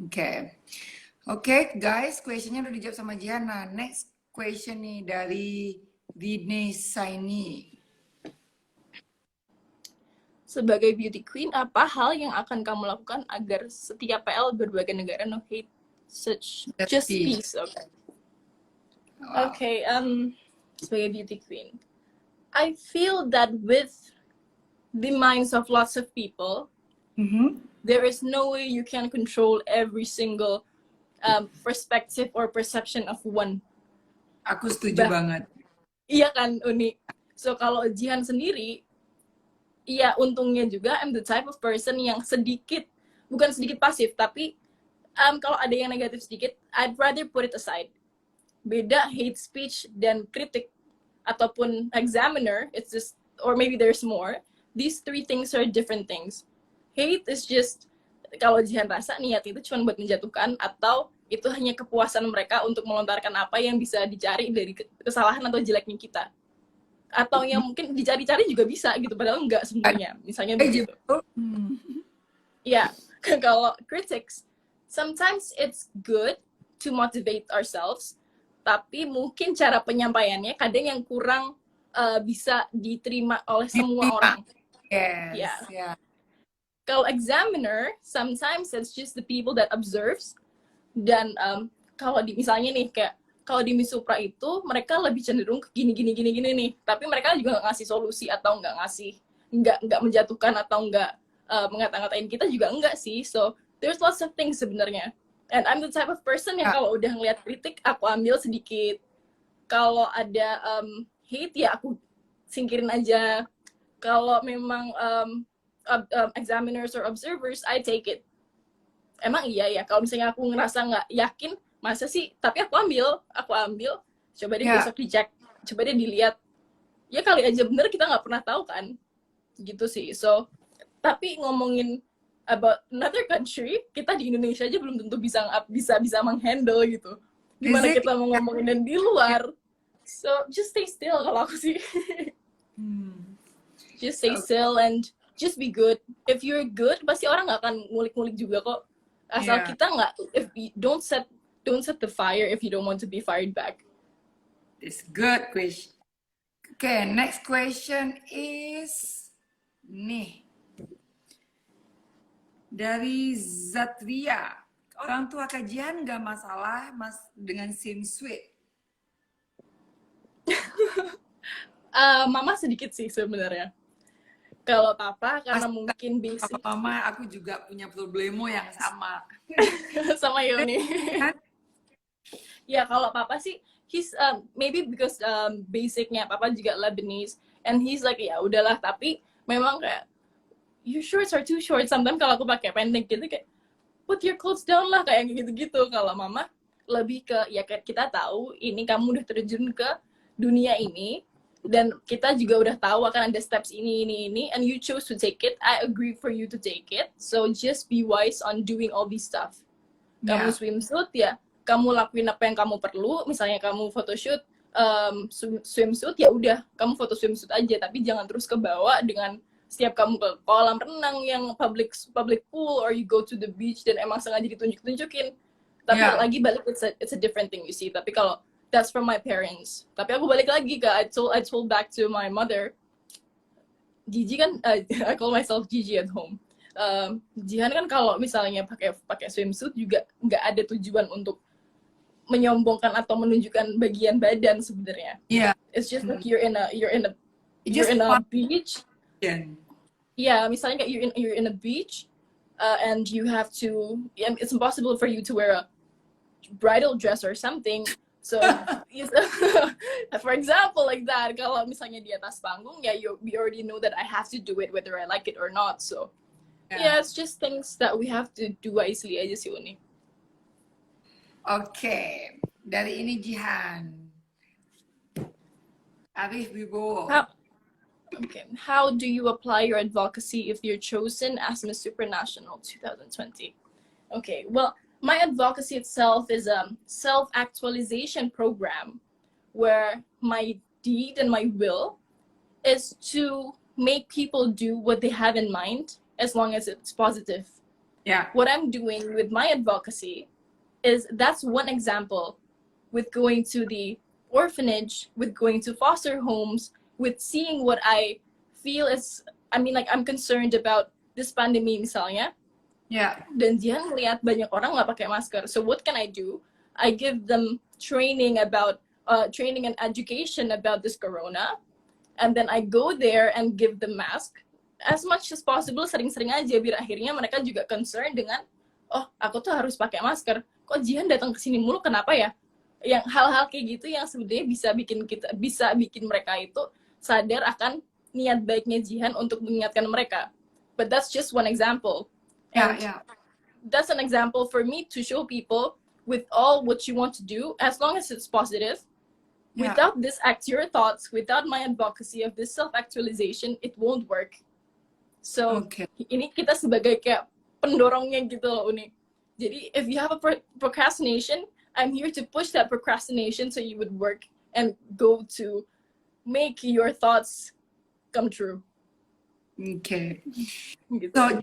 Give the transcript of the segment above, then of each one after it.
Oke. Oke, guys, questionnya udah dijawab sama Jihan. Nah, next question nih dari Dine Saini. Sebagai beauty queen, apa hal yang akan kamu lakukan agar setiap PL berbagai negara no hate such just peace? Okay. Wow. Okay, sebagai beauty queen, I feel that with the minds of lots of people, there is no way you can control every single perspective or perception of one. Aku setuju banget. Iya kan, Uni? So kalau Jihan sendiri, iya untungnya juga I'm the type of person yang bukan sedikit pasif, tapi kalau ada yang negatif sedikit, I'd rather put it aside. Beda hate speech dan kritik ataupun examiner, it's just, or maybe there's more. These three things are different things. Hate is just, kalau Jihan rasa niat itu cuma buat menjatuhkan, atau itu hanya kepuasan mereka untuk melontarkan apa yang bisa dicari dari kesalahan atau jeleknya kita. Atau yang mungkin dicari-cari juga bisa gitu, padahal enggak sebenarnya. Misalnya begitu. Ya, kalau critics, sometimes it's good to motivate ourselves, tapi mungkin cara penyampaiannya kadang yang kurang bisa diterima oleh semua orang. Yes, yeah. Kalau examiner, sometimes it's just the people that observes. Dan kalau misalnya nih kayak kalau di Miss Supra itu mereka lebih cenderung ke gini nih, tapi mereka juga nggak ngasih solusi atau nggak menjatuhkan atau nggak ngata-ngatain kita juga enggak sih. So there's lots of things sebenarnya. And I'm the type of person yang kalau udah ngeliat kritik aku ambil sedikit. Kalau ada hate ya aku singkirin aja. Kalau memang examiners or observers, I take it. Emang iya ya, kalau misalnya aku ngerasa nggak yakin, masa sih, tapi aku ambil, coba deh besok dicek, coba deh dilihat, ya kali aja bener, kita nggak pernah tahu kan, gitu sih. So, tapi ngomongin about another country, kita di Indonesia aja belum tentu bisa menghandle gitu. Gimana kita mau ngomongin dan di luar? So, just stay still kalau aku sih. Just stay still and just be good. If you're good, pasti orang nggak akan ngulik-ngulik juga kok. Asal kita nggak, if you don't set the fire if you don't want to be fired back. It's good question. Okay, next question is nih dari Zatria. Orang tua kajian nggak masalah mas dengan sim sweet? Mama sedikit sih sebenarnya. Kalau papa karena mungkin basic. Mama aku juga punya problemo yang sama. Sama Yoni. Ya kalau papa sih he's maybe because basicnya papa juga Lebanese and he's like ya udahlah, tapi memang kayak your shorts are too short. Sometimes kalau aku pakai pendek gitu kayak put your clothes down lah kayak gitu-gitu. Kalau mama lebih ke ya kayak kita tahu ini kamu udah terjun ke dunia ini. Dan kita juga udah tahu akan ada steps ini, and you choose to take it. I agree for you to take it. So just be wise on doing all these stuff. Kamu swimsuit ya, kamu lakuin apa yang kamu perlu. Misalnya kamu photoshoot swimsuit ya udah, kamu foto swimsuit aja. Tapi jangan terus ke bawah dengan setiap kamu ke kolam renang yang public pool, or you go to the beach dan emang sengaja ditunjukin. Tapi lagi balik it's a different thing you see. Tapi kalau that's from my parents. Tapi aku balik lagi ke I told back to my mother. Gigi kan, I call myself Gigi at home. Jihan kan kalau misalnya pakai swimsuit juga nggak ada tujuan untuk menyombongkan atau menunjukkan bagian badan sebenarnya. It's just like you're in a beach. Misalnya kayak you're in a beach, and you have to. It's impossible for you to wear a bridal dress or something. So, for example, like that, kalau misalnya di atas panggung, ya we already know that I have to do it whether I like it or not. So, it's just things that we have to do wisely aja sih, Uni. Oke, dari ini Jihan. Arif Wibowo. How do you apply your advocacy if you're chosen as Miss Supranational 2020? Okay, well, my advocacy itself is a self-actualization program where my deed and my will is to make people do what they have in mind as long as it's positive. Yeah. What I'm doing with my advocacy is that's one example, with going to the orphanage, with going to foster homes, with seeing what I feel is, I mean, like, I'm concerned about this pandemic misalnya, Yeah. dan dia ngeliat banyak orang nggak pakai masker. So what can I do? I give them training and education about this corona, and then I go there and give them mask as much as possible, sering-sering aja, biar akhirnya mereka juga concern dengan, oh, aku tuh harus pakai masker. Kok Jihan datang ke sini mulu, kenapa ya? Yang hal-hal kayak gitu yang sebenarnya bisa bikin mereka itu sadar akan niat baiknya Jihan untuk mengingatkan mereka. But that's just one example. And that's an example for me to show people, with all what you want to do, as long as it's positive, without this your thoughts, without my advocacy of this self-actualization, it won't work. So, ini kita sebagai kayak pendorongnya gitu loh, Uni. Jadi, if you have a procrastination, I'm here to push that procrastination so you would work and go to make your thoughts come true. Oke. Gitu. So,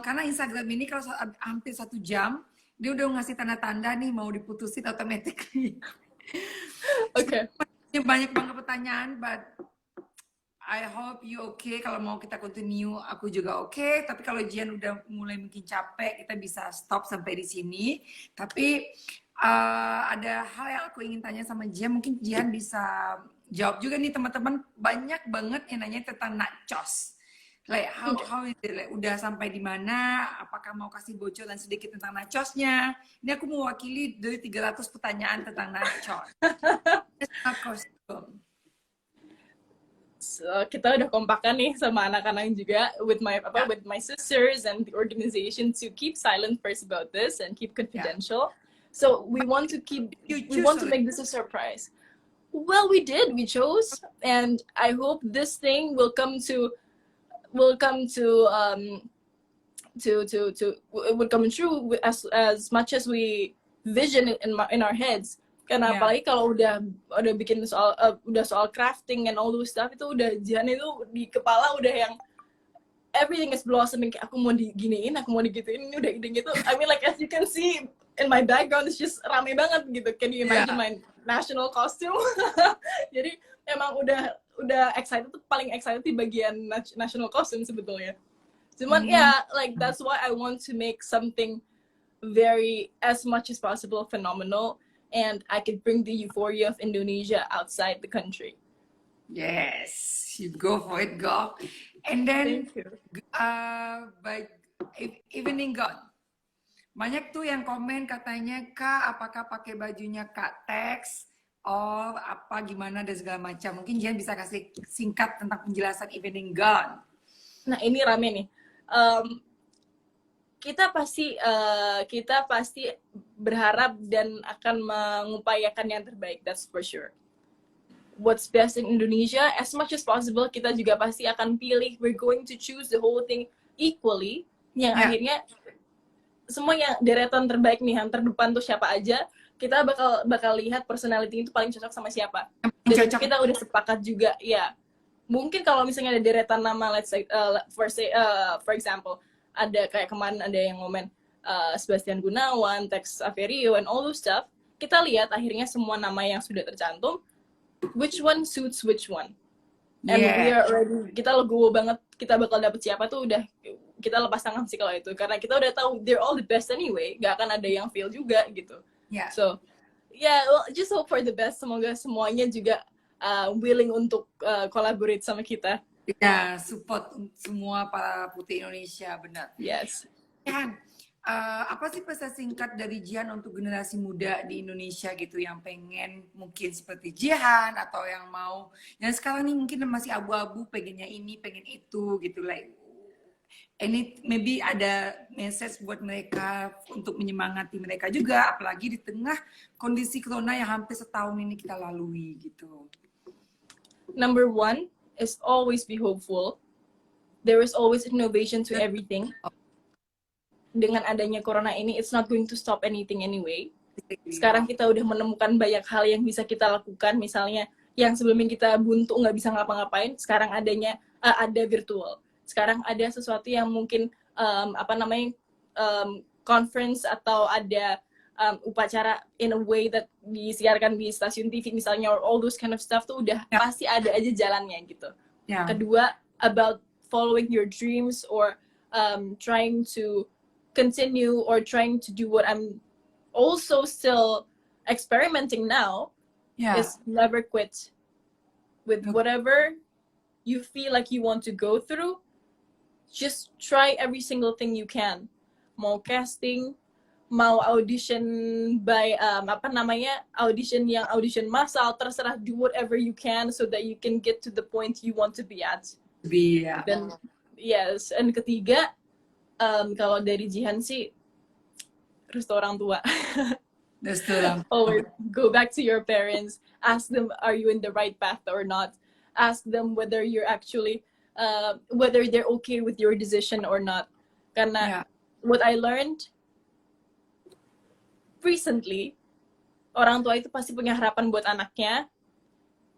karena Instagram ini kalau hampir 1 jam, dia udah ngasih tanda-tanda nih mau diputusin automatically. Oke. Banyak banget pertanyaan, but I hope you okay. Kalau mau kita continue, aku juga okay. Tapi kalau Jihan udah mulai mungkin capek, kita bisa stop sampai di sini. Tapi ada hal yang aku ingin tanya sama Jihan. Mungkin Jihan bisa jawab juga nih, teman-teman. Banyak banget yang nanya tentang nachos. Like how is it? Like, udah sampai di mana? Apakah mau kasih bocoran sedikit tentang nachosnya? Ini aku mewakili dari 300 pertanyaan tentang nachos. So, kita udah kompakan nih sama anak-anak juga with my sisters and the organization to keep silent first about this and keep confidential. So we want to make this a surprise. Well, we chose, and I hope this thing will come true as much as we vision it in our heads. Karena apalagi kalau udah bikin soal crafting and all those stuff, itu udah Jihan itu di kepala udah yang everything is blossoming. Kayak aku mau diginiin, aku mau digituin, ini udah ide gitu. I mean, like, as you can see in my background, it's just rame banget gitu. Can you imagine my national costume? Jadi emang udah excited, paling excited di bagian national costume sebetulnya. Cuman like that's why I want to make something very, as much as possible, phenomenal. And I could bring the euphoria of Indonesia outside the country. Yes, you go for it, go. And then, evening gown. Banyak tuh yang komen katanya, Kak, apakah pakai bajunya Kak Tex, or apa gimana dan segala macam. Mungkin Jihan bisa kasih singkat tentang penjelasan evening gown. Nah, ini rame nih. Kita pasti berharap dan akan mengupayakan yang terbaik, that's for sure. What's best in Indonesia, as much as possible, kita juga pasti akan pilih. We're going to choose the whole thing equally, yang akhirnya semua yang deretan terbaik nih, yang terdepan tuh siapa aja, kita bakal lihat personality itu paling cocok sama siapa. Dan kita udah sepakat juga, ya. Mungkin kalau misalnya ada deretan nama, let's say, for example, ada kayak kemarin ada yang ngomen Sebastian Gunawan, Tex Averio, and all those stuff. Kita lihat akhirnya semua nama yang sudah tercantum, which one suits which one. And we are already, kita legowo banget, kita bakal dapet siapa tuh udah, kita lepas tangan sih kalau itu. Karena kita udah tahu, they're all the best anyway, gak akan ada yang fail juga gitu. So, well, just hope for the best. Semoga semuanya juga willing untuk collaborate sama kita. Ya, support semua para putri Indonesia, benar. Yes. Jihan, apa sih pesan singkat dari Jihan untuk generasi muda di Indonesia gitu yang pengen mungkin seperti Jihan atau yang mau yang sekarang nih mungkin masih abu-abu pengennya ini, pengen itu gitu, like ini maybe ada message buat mereka untuk menyemangati mereka juga, apalagi di tengah kondisi corona yang hampir setahun ini kita lalui gitu. Number one is always be hopeful. There is always innovation to everything. Dengan adanya corona ini, it's not going to stop anything anyway. Sekarang kita udah menemukan banyak hal yang bisa kita lakukan. Misalnya, yang sebelumnya kita buntu nggak bisa ngapa-ngapain, sekarang ada virtual. Sekarang ada sesuatu yang mungkin apa namanya conference atau ada upacara in a way that disiarkan di stasiun TV misalnya, or all those kind of stuff tuh udah pasti ada aja jalannya gitu. Kedua, about following your dreams or trying to continue or trying to do what I'm also still experimenting now, is never quit with whatever you feel like you want to go through. Just try every single thing you can. Mau casting, mau audition by audition massal, terserah, do whatever you can so that you can get to the point you want to be at. Dan yes, and ketiga, kalau dari Jihan sih restu orang tua. Always go back to your parents, ask them, are you in the right path or not? Ask them whether you're actually whether they're okay with your decision or not. Karena what I learned recently, orang tua itu pasti punya harapan buat anaknya,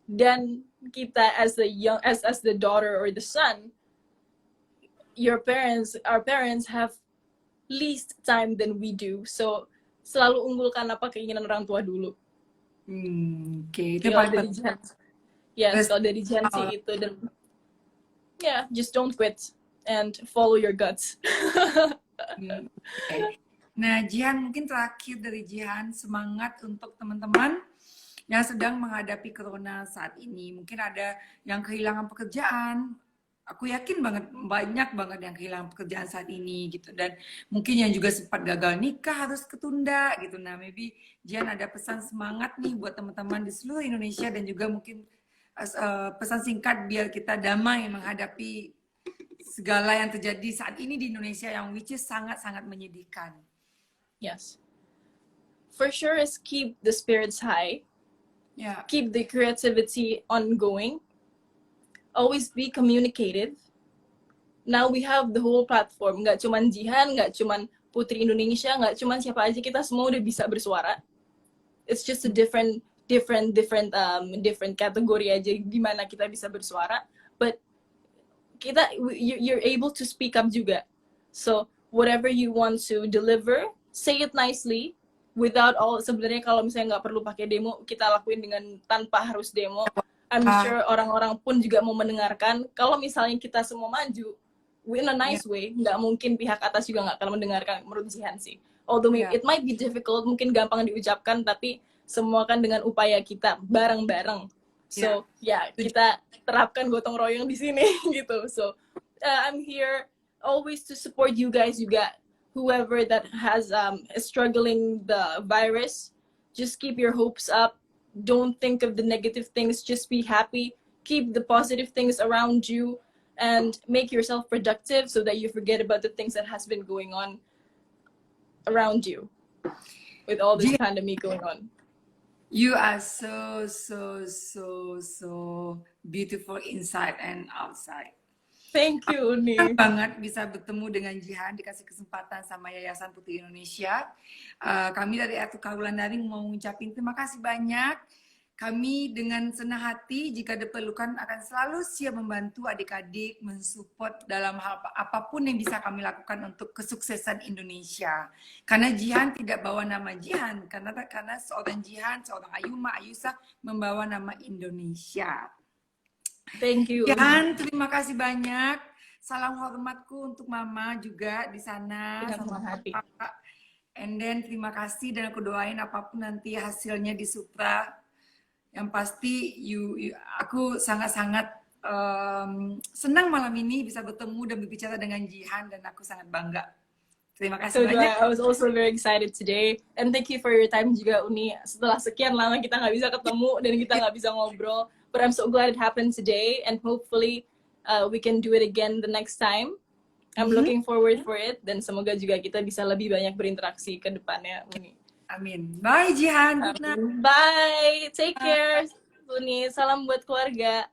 dan kita as the daughter or the son, our parents have least time than we do, so selalu unggulkan apa keinginan orang tua dulu. Itu kalau dari Jihan, kalau dari Jihan sih itu, dan just don't quit and follow your guts. Nah, Jihan, mungkin terakhir dari Jihan, semangat untuk teman-teman yang sedang menghadapi corona saat ini. Mungkin ada yang kehilangan pekerjaan. Aku yakin banget, banyak banget yang kehilangan pekerjaan saat ini gitu. Dan mungkin yang juga sempat gagal nikah harus ketunda gitu. Nah, maybe Jihan ada pesan semangat nih buat teman-teman di seluruh Indonesia, dan juga mungkin pesan singkat biar kita damai menghadapi segala yang terjadi saat ini di Indonesia, yang which is sangat-sangat menyedihkan. Yes. For sure is keep the spirits high. Keep the creativity ongoing. Always be communicative. Now we have the whole platform. Nggak cuman Jihan, nggak cuman Putri Indonesia, nggak cuman siapa aja, kita semua udah bisa bersuara. It's just a different kategori aja gimana kita bisa bersuara. But you're able to speak up juga. So whatever you want to deliver, say it nicely, without sebenarnya kalau misalnya nggak perlu pakai demo, kita lakuin dengan tanpa harus demo. I'm sure orang-orang pun juga mau mendengarkan. Kalau misalnya kita semua maju in a nice way, nggak mungkin pihak atas juga nggak akan mendengarkan, menurut Jihan sih. Although it might be difficult, mungkin gampang diucapkan, tapi semua kan dengan upaya kita bareng-bareng. So kita terapkan gotong royong di sini gitu. So I'm here always to support you guys juga. Whoever that has is struggling the virus, just keep your hopes up. Don't think of the negative things, just be happy. Keep the positive things around you and make yourself productive so that you forget about the things that has been going on around you with all this pandemic going on. You are so beautiful inside and outside. Thank you, Uni. Banget bisa bertemu dengan Jihan, dikasih kesempatan sama Yayasan Putri Indonesia. Kami dari Atuka Wulandari mau ngucapin terima kasih banyak. Kami dengan senang hati jika diperlukan akan selalu siap membantu adik-adik, mensupport dalam hal apapun yang bisa kami lakukan untuk kesuksesan Indonesia. Karena Jihan tidak bawa nama Jihan, karena seorang Jihan, seorang Ayusa membawa nama Indonesia. Thank you. Jihan, terima kasih banyak. Salam hormatku untuk Mama juga di sana. Sama Papa. And then terima kasih, dan aku doain apapun nanti hasilnya di Supra. Yang pasti aku sangat-sangat senang malam ini bisa bertemu dan berbicara dengan Jihan, dan aku sangat bangga. Terima kasih banyak. I was also very excited today, and thank you for your time juga, Uni. Setelah sekian lama kita nggak bisa ketemu dan kita nggak bisa ngobrol, but I'm so glad it happened today, and hopefully we can do it again the next time. I'm looking forward for it, dan semoga juga kita bisa lebih banyak berinteraksi ke depannya, Uni. Amin. Bye, Jihan. Bye. Take care, Uni. Salam buat keluarga.